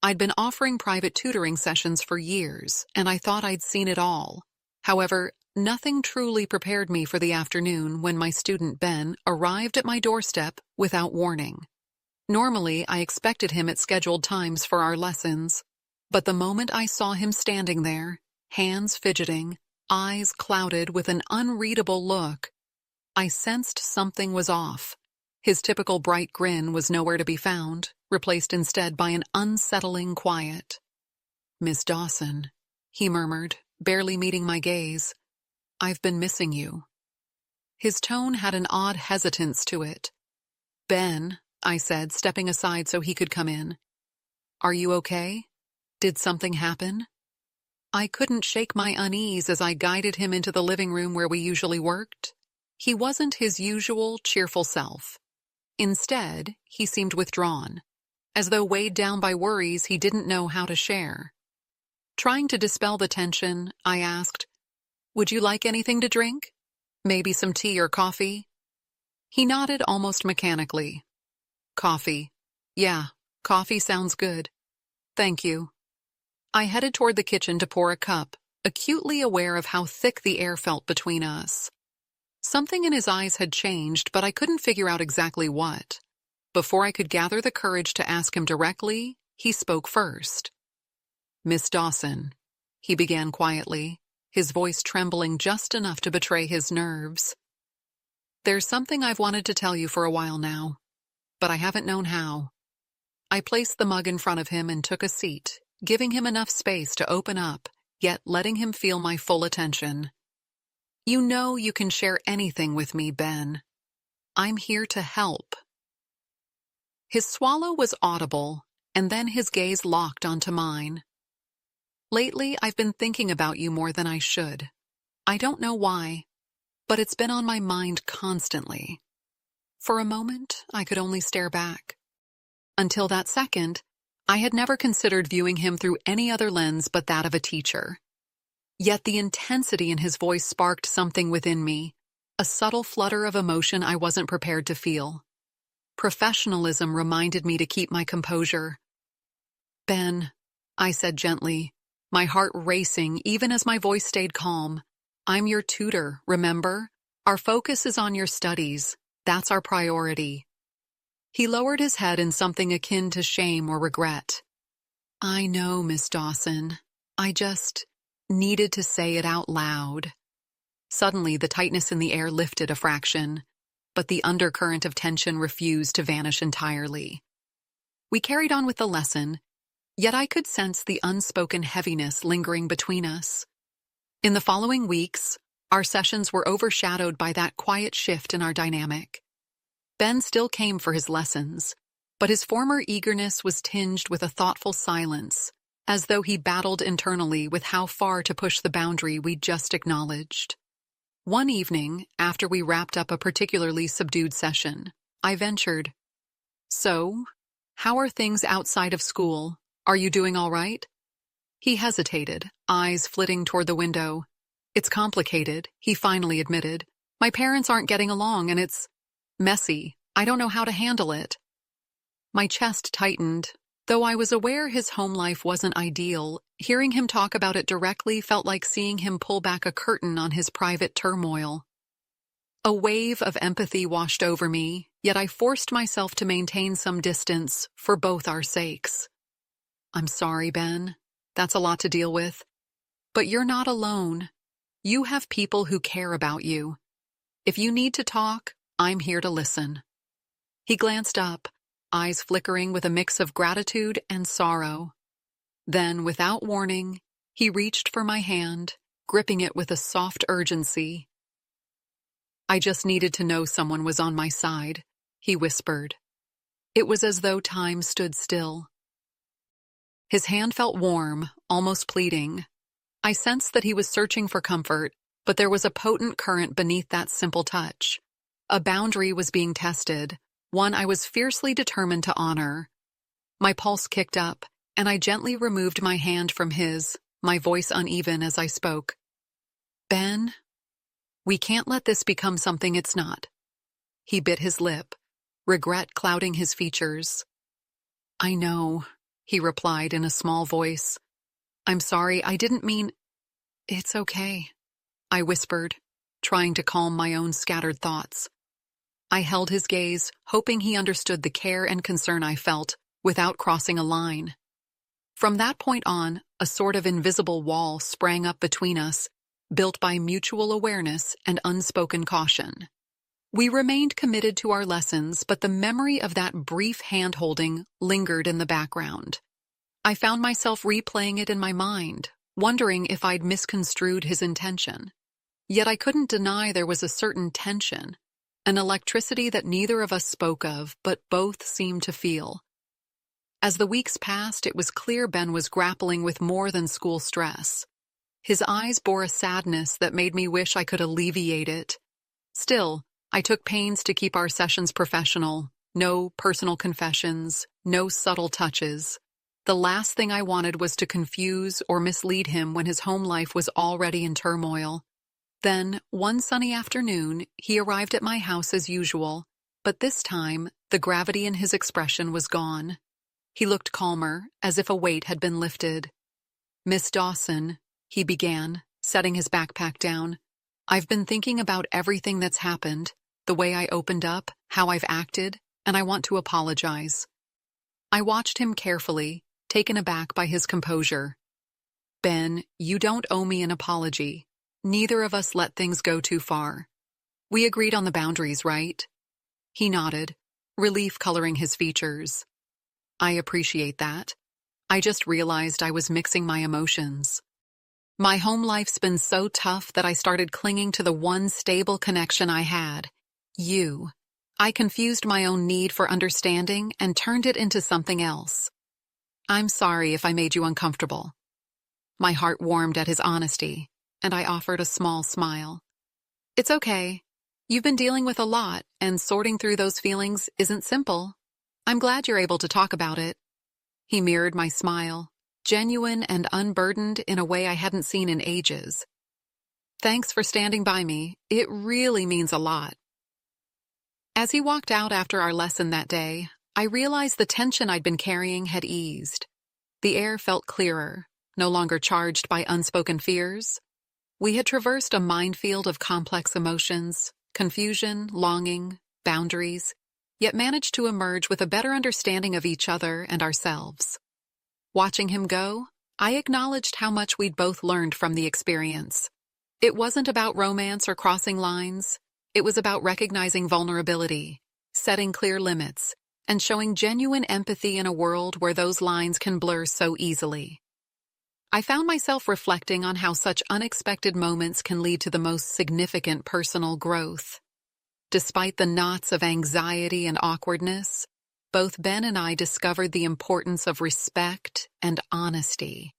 I'd been offering private tutoring sessions for years, and I thought I'd seen it all. However, nothing truly prepared me for the afternoon when my student Ben arrived at my doorstep without warning. Normally, I expected him at scheduled times for our lessons, but the moment I saw him standing there, hands fidgeting, eyes clouded with an unreadable look, I sensed something was off. His typical bright grin was nowhere to be found, replaced instead by an unsettling quiet. "Miss Dawson," he murmured, barely meeting my gaze, "I've been missing you." His tone had an odd hesitance to it. "Ben," I said, stepping aside so he could come in. "Are you okay? Did something happen?" I couldn't shake my unease as I guided him into the living room where we usually worked. He wasn't his usual cheerful self. Instead, he seemed withdrawn, as though weighed down by worries he didn't know how to share. Trying to dispel the tension, I asked, "Would you like anything to drink? Maybe some tea or coffee?" He nodded almost mechanically. "Coffee. Yeah, coffee sounds good. Thank you." I headed toward the kitchen to pour a cup, acutely aware of how thick the air felt between us. Something in his eyes had changed, but I couldn't figure out exactly what. Before I could gather the courage to ask him directly, he spoke first. "Miss Dawson," he began quietly, his voice trembling just enough to betray his nerves. "There's something I've wanted to tell you for a while now, but I haven't known how." I placed the mug in front of him and took a seat, giving him enough space to open up, yet letting him feel my full attention. "You know you can share anything with me, Ben. I'm here to help." His swallow was audible, and then his gaze locked onto mine. "Lately, I've been thinking about you more than I should. I don't know why, but it's been on my mind constantly." For a moment, I could only stare back. Until that second, I had never considered viewing him through any other lens but that of a teacher. Yet the intensity in his voice sparked something within me, a subtle flutter of emotion I wasn't prepared to feel. Professionalism reminded me to keep my composure. "Ben," I said gently, my heart racing even as my voice stayed calm, "I'm your tutor, remember? Our focus is on your studies. That's our priority." He lowered his head in something akin to shame or regret. "I know, Miss Dawson. I just needed to say it out loud." Suddenly, the tightness in the air lifted a fraction, but the undercurrent of tension refused to vanish entirely. We carried on with the lesson, yet I could sense the unspoken heaviness lingering between us. In the following weeks, our sessions were overshadowed by that quiet shift in our dynamic. Ben still came for his lessons, but his former eagerness was tinged with a thoughtful silence, as though he battled internally with how far to push the boundary we'd just acknowledged. One evening, after we wrapped up a particularly subdued session, I ventured, "So, how are things outside of school? Are you doing all right?" He hesitated, eyes flitting toward the window. "It's complicated," he finally admitted. "My parents aren't getting along and it's messy. I don't know how to handle it." My chest tightened. Though I was aware his home life wasn't ideal, hearing him talk about it directly felt like seeing him pull back a curtain on his private turmoil. A wave of empathy washed over me, yet I forced myself to maintain some distance for both our sakes. "I'm sorry, Ben. That's a lot to deal with. But you're not alone. You have people who care about you. If you need to talk, I'm here to listen." He glanced up, eyes flickering with a mix of gratitude and sorrow. Then, without warning, he reached for my hand, gripping it with a soft urgency. "I just needed to know someone was on my side," he whispered. It was as though time stood still. His hand felt warm, almost pleading. I sensed that he was searching for comfort, but there was a potent current beneath that simple touch. A boundary was being tested, one I was fiercely determined to honor. My pulse kicked up, and I gently removed my hand from his, my voice uneven as I spoke. "Ben, we can't let this become something it's not." He bit his lip, regret clouding his features. "I know," he replied in a small voice. "I'm sorry, I didn't mean—" "It's okay," I whispered, trying to calm my own scattered thoughts. I held his gaze, hoping he understood the care and concern I felt, without crossing a line. From that point on, a sort of invisible wall sprang up between us, built by mutual awareness and unspoken caution. We remained committed to our lessons, but the memory of that brief hand-holding lingered in the background. I found myself replaying it in my mind, wondering if I'd misconstrued his intention. Yet I couldn't deny there was a certain tension, an electricity that neither of us spoke of, but both seemed to feel. As the weeks passed, it was clear Ben was grappling with more than school stress. His eyes bore a sadness that made me wish I could alleviate it. Still, I took pains to keep our sessions professional. No personal confessions, no subtle touches. The last thing I wanted was to confuse or mislead him when his home life was already in turmoil. Then, one sunny afternoon, he arrived at my house as usual, but this time, the gravity in his expression was gone. He looked calmer, as if a weight had been lifted. "Miss Dawson," he began, setting his backpack down, "I've been thinking about everything that's happened, the way I opened up, how I've acted, and I want to apologize." I watched him carefully, taken aback by his composure. "Ben, you don't owe me an apology. Neither of us let things go too far. We agreed on the boundaries, right?" He nodded, relief coloring his features. "I appreciate that. I just realized I was mixing my emotions. My home life's been so tough that I started clinging to the one stable connection I had, you. I confused my own need for understanding and turned it into something else. I'm sorry if I made you uncomfortable." My heart warmed at his honesty, and I offered a small smile. "It's okay. You've been dealing with a lot, and sorting through those feelings isn't simple. I'm glad you're able to talk about it." He mirrored my smile, genuine and unburdened in a way I hadn't seen in ages. "Thanks for standing by me. It really means a lot." As he walked out after our lesson that day, I realized the tension I'd been carrying had eased. The air felt clearer, no longer charged by unspoken fears. We had traversed a minefield of complex emotions, confusion, longing, boundaries, yet managed to emerge with a better understanding of each other and ourselves. Watching him go, I acknowledged how much we'd both learned from the experience. It wasn't about romance or crossing lines. It was about recognizing vulnerability, setting clear limits, and showing genuine empathy in a world where those lines can blur so easily. I found myself reflecting on how such unexpected moments can lead to the most significant personal growth. Despite the knots of anxiety and awkwardness, both Ben and I discovered the importance of respect and honesty.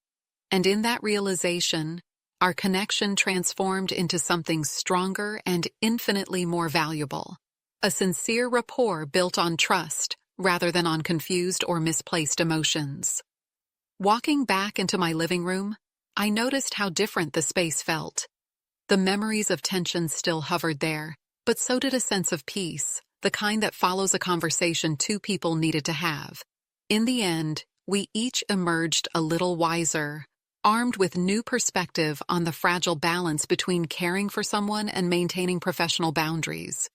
And in that realization, our connection transformed into something stronger and infinitely more valuable. A sincere rapport built on trust rather than on confused or misplaced emotions. Walking back into my living room, I noticed how different the space felt. The memories of tension still hovered there, but so did a sense of peace, the kind that follows a conversation two people needed to have. In the end, we each emerged a little wiser, armed with new perspective on the fragile balance between caring for someone and maintaining professional boundaries.